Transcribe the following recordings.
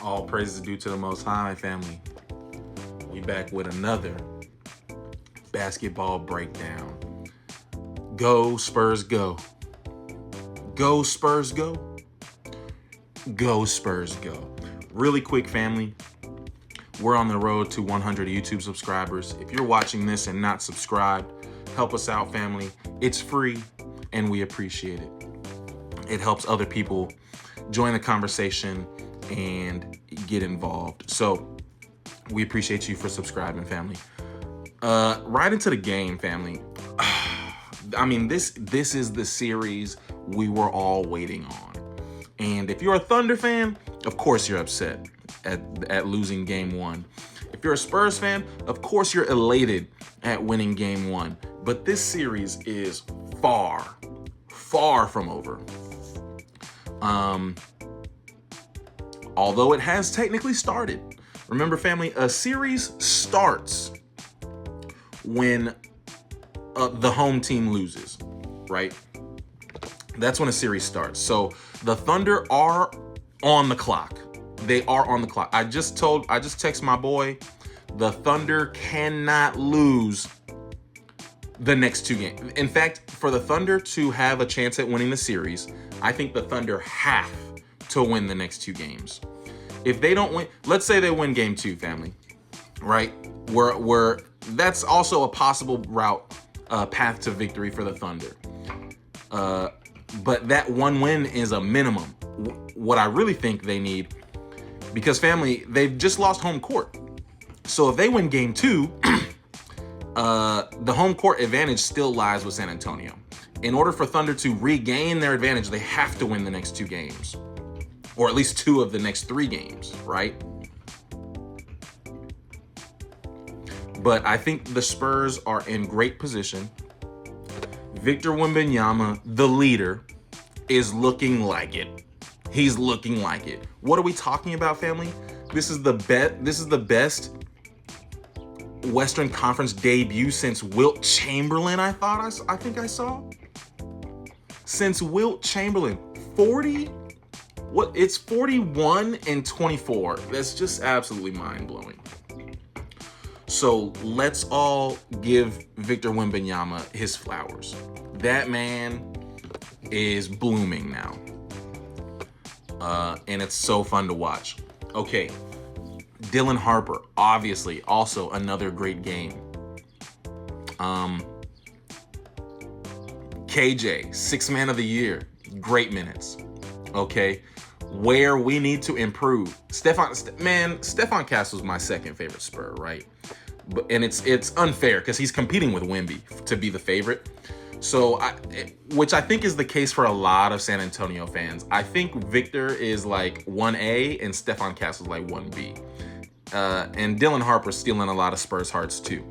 All praises due to the Most High, family. We back with another basketball breakdown. Go Spurs, go. Go Spurs, go. Go Spurs, go. Really quick, family. We're on the road to 100 YouTube subscribers. If you're watching this and not subscribed, help us out, family. It's free, and we appreciate it. It helps other people join the conversation and get involved. So we appreciate you for subscribing, family. Right into the game, family. I mean, this is the series we were all waiting on. And if you're a Thunder fan, of course you're upset at losing game one. If you're a Spurs fan, of course you're elated at winning game one. But this series is far from over. Although it has technically started. Remember, family, a series starts when the home team loses, right? That's when a series starts. So the Thunder are on the clock. They are on the clock. I just texted my boy, the Thunder cannot lose the next two games. In fact, for the Thunder to have a chance at winning the series, I think the Thunder have to win the next two games. If they don't win, let's say they win game two, family, right? Where that's also a possible path to victory for the Thunder. But that one win is a minimum. What I really think they need, because family, they've just lost home court. So if they win game two, the home court advantage still lies with San Antonio. In order for Thunder to regain their advantage, they have to win the next two games, or at least two of the next three games, right? But I think the Spurs are in great position. Victor Wembanyama, the leader, is looking like it. He's looking like it. What are we talking about, family? This is the best Western Conference debut since Wilt Chamberlain, I think I saw. Since Wilt Chamberlain, 40? What? It's 41 and 24. That's just absolutely mind-blowing. So let's all give Victor Wembanyama his flowers. That man is blooming now. And it's so fun to watch. Okay. Dylan Harper, obviously, also another great game. KJ, sixth man of the year, great minutes. Okay, where we need to improve. Stephon Castle's my second favorite Spur, right? And it's unfair because he's competing with Wemby to be the favorite. So, which I think is the case for a lot of San Antonio fans. I think Victor is like 1A and Stephon Castle's like 1B. And Dylan Harper's stealing a lot of Spurs hearts too.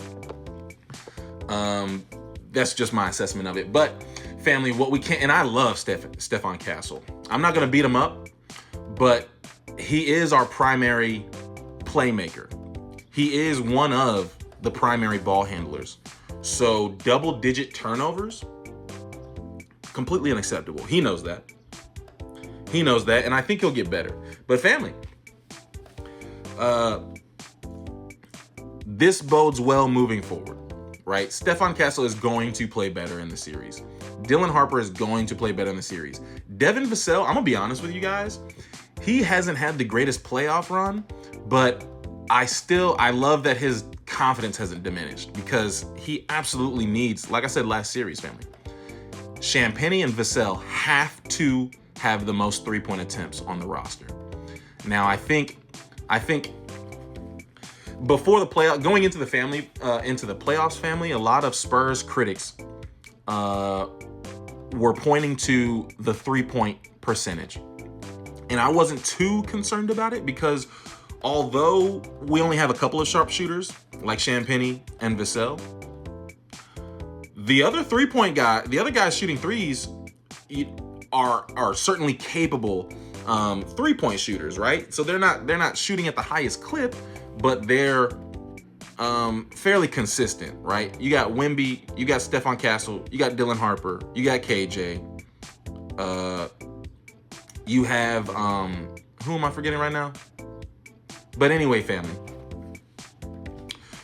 That's just my assessment of it. But family, what we can, and I love Stephon Castle. I'm not going to beat him up, but he is our primary playmaker. He is one of the primary ball handlers. So double-digit turnovers, completely unacceptable. He knows that. And I think he'll get better. But family, this bodes well moving forward, right? Stephon Castle is going to play better in the series. Dylan Harper is going to play better in the series. Devin Vassell, I'm going to be honest with you guys, he hasn't had the greatest playoff run, but I love that his confidence hasn't diminished because he absolutely needs, like I said last series, family, Champagnie and Vassell have to have the most three-point attempts on the roster. Now, I think before the playoff, going into the playoffs, family, a lot of Spurs critics were pointing to the three-point percentage. And I wasn't too concerned about it because although we only have a couple of sharpshooters like Champagnie and Vassell, the other guys shooting threes are certainly capable three-point shooters, right? So they're not shooting at the highest clip, but they're fairly consistent, right? You got Wemby, you got Stephon Castle, you got Dylan Harper, you got KJ. You have who am I forgetting right now? But anyway, family,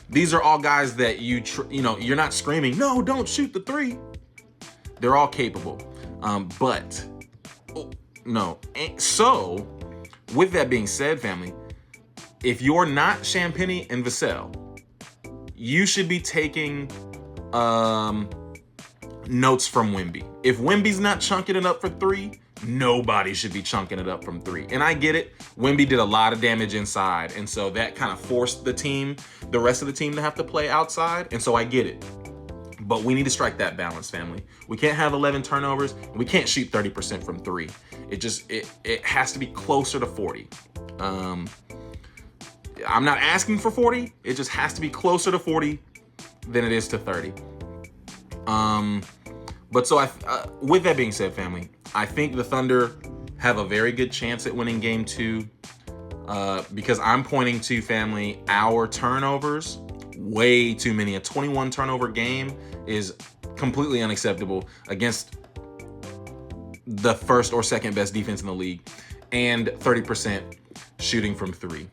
these are all guys that you're not screaming, no, don't shoot the three. They're all capable. So with that being said, family, if you're not Champagny and Vassell, you should be taking notes from Wemby. If Wemby's not chunking it up for three, nobody should be chunking it up from three. And I get it. Wemby did a lot of damage inside. And so that kind of forced the rest of the team to have to play outside. And so I get it. But we need to strike that balance, family. We can't have 11 turnovers. We can't shoot 30% from three. It has to be closer to 40. I'm not asking for 40. It just has to be closer to 40 than it is to 30. But so with that being said, family, I think the Thunder have a very good chance at winning game 2 because I'm pointing to, family, our turnovers. Way too many. A 21 turnover game is completely unacceptable against the first or second best defense in the league, and 30% shooting from three.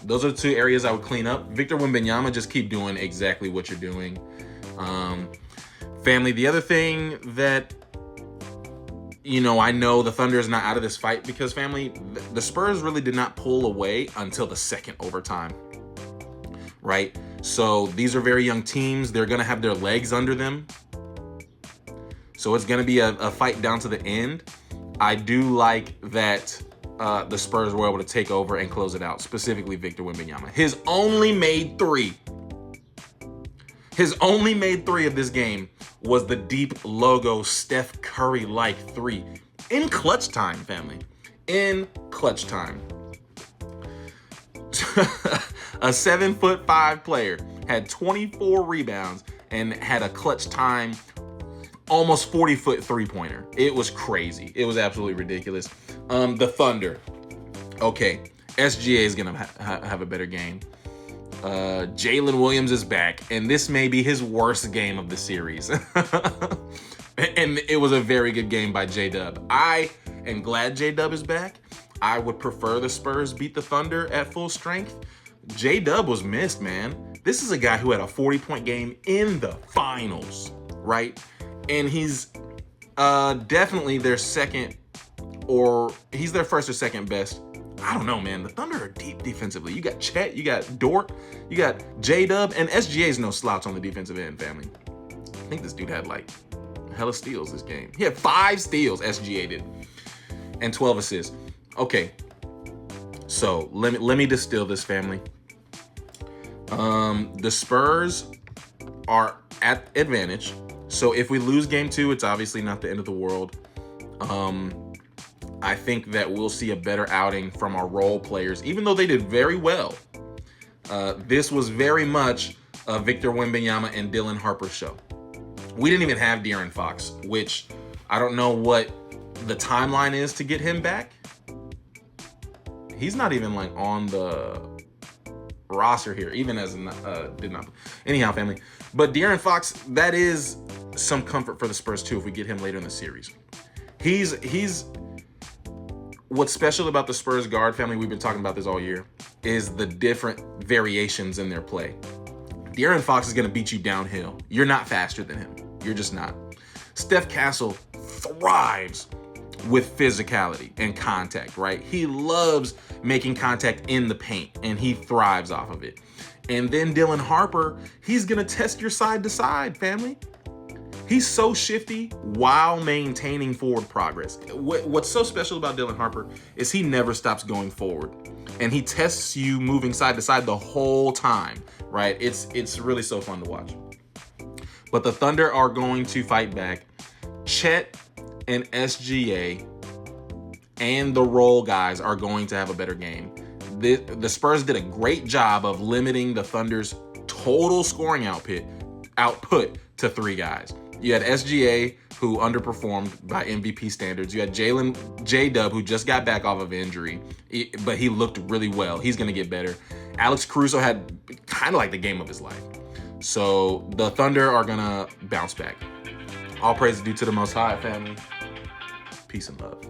Those are the two areas I would clean up. Victor Wembanyama, just keep doing exactly what you're doing. Family, the other thing that, I know the Thunder is not out of this fight because, family, the Spurs really did not pull away until the second overtime, right? So these are very young teams. They're going to have their legs under them. So it's going to be a fight down to the end. I do like that the Spurs were able to take over and close it out, specifically Victor Wembanyama. His only made three of this game was the deep logo Steph Curry-like three. In clutch time, family. In clutch time. A 7'5" player had 24 rebounds and had a clutch time almost 40-foot three-pointer. It was crazy. It was absolutely ridiculous. The Thunder. Okay, SGA is going to have a better game. Jalen Williams is back, and this may be his worst game of the series. And it was a very good game by J-Dub. I am glad J-Dub is back. I would prefer the Spurs beat the Thunder at full strength. J-Dub was missed, man. This is a guy who had a 40-point game in the finals, right? And he's definitely their second, or he's their first or second best. I don't know, man. The Thunder are deep defensively. You got Chet, you got Dort, you got J-Dub, and SGA's no slouch on the defensive end, family. I think this dude had like hella steals this game. He had 5 steals, SGA did, and 12 assists. Okay, so let me distill this, family. The Spurs are at advantage. So if we lose game 2, it's obviously not the end of the world. I think that we'll see a better outing from our role players, even though they did very well. This was very much a Victor Wembanyama and Dylan Harper show. We didn't even have De'Aaron Fox, which I don't know what the timeline is to get him back. He's not even like on the roster here, even as did not. Anyhow, family. But De'Aaron Fox, that is some comfort for the Spurs too if we get him later in the series. He's what's special about the Spurs guard, family, we've been talking about this all year, is the different variations in their play. De'Aaron Fox is going to beat you downhill. You're not faster than him. You're just not. Steph Castle thrives with physicality and contact, right? He loves making contact in the paint, and he thrives off of it. And then Dylan Harper, he's going to test your side to side, family. He's so shifty while maintaining forward progress. What's so special about Dylan Harper is he never stops going forward, and he tests you moving side to side the whole time, right? It's really so fun to watch. But the Thunder are going to fight back. Chet and SGA and the role guys are going to have a better game. The Spurs did a great job of limiting the Thunder's total scoring output to 3 guys. You had SGA, who underperformed by MVP standards. You had J-Dub, who just got back off of injury, but he looked really well. He's going to get better. Alex Caruso had kind of like the game of his life. So the Thunder are going to bounce back. All praise is due to the Most High, family. Peace and love.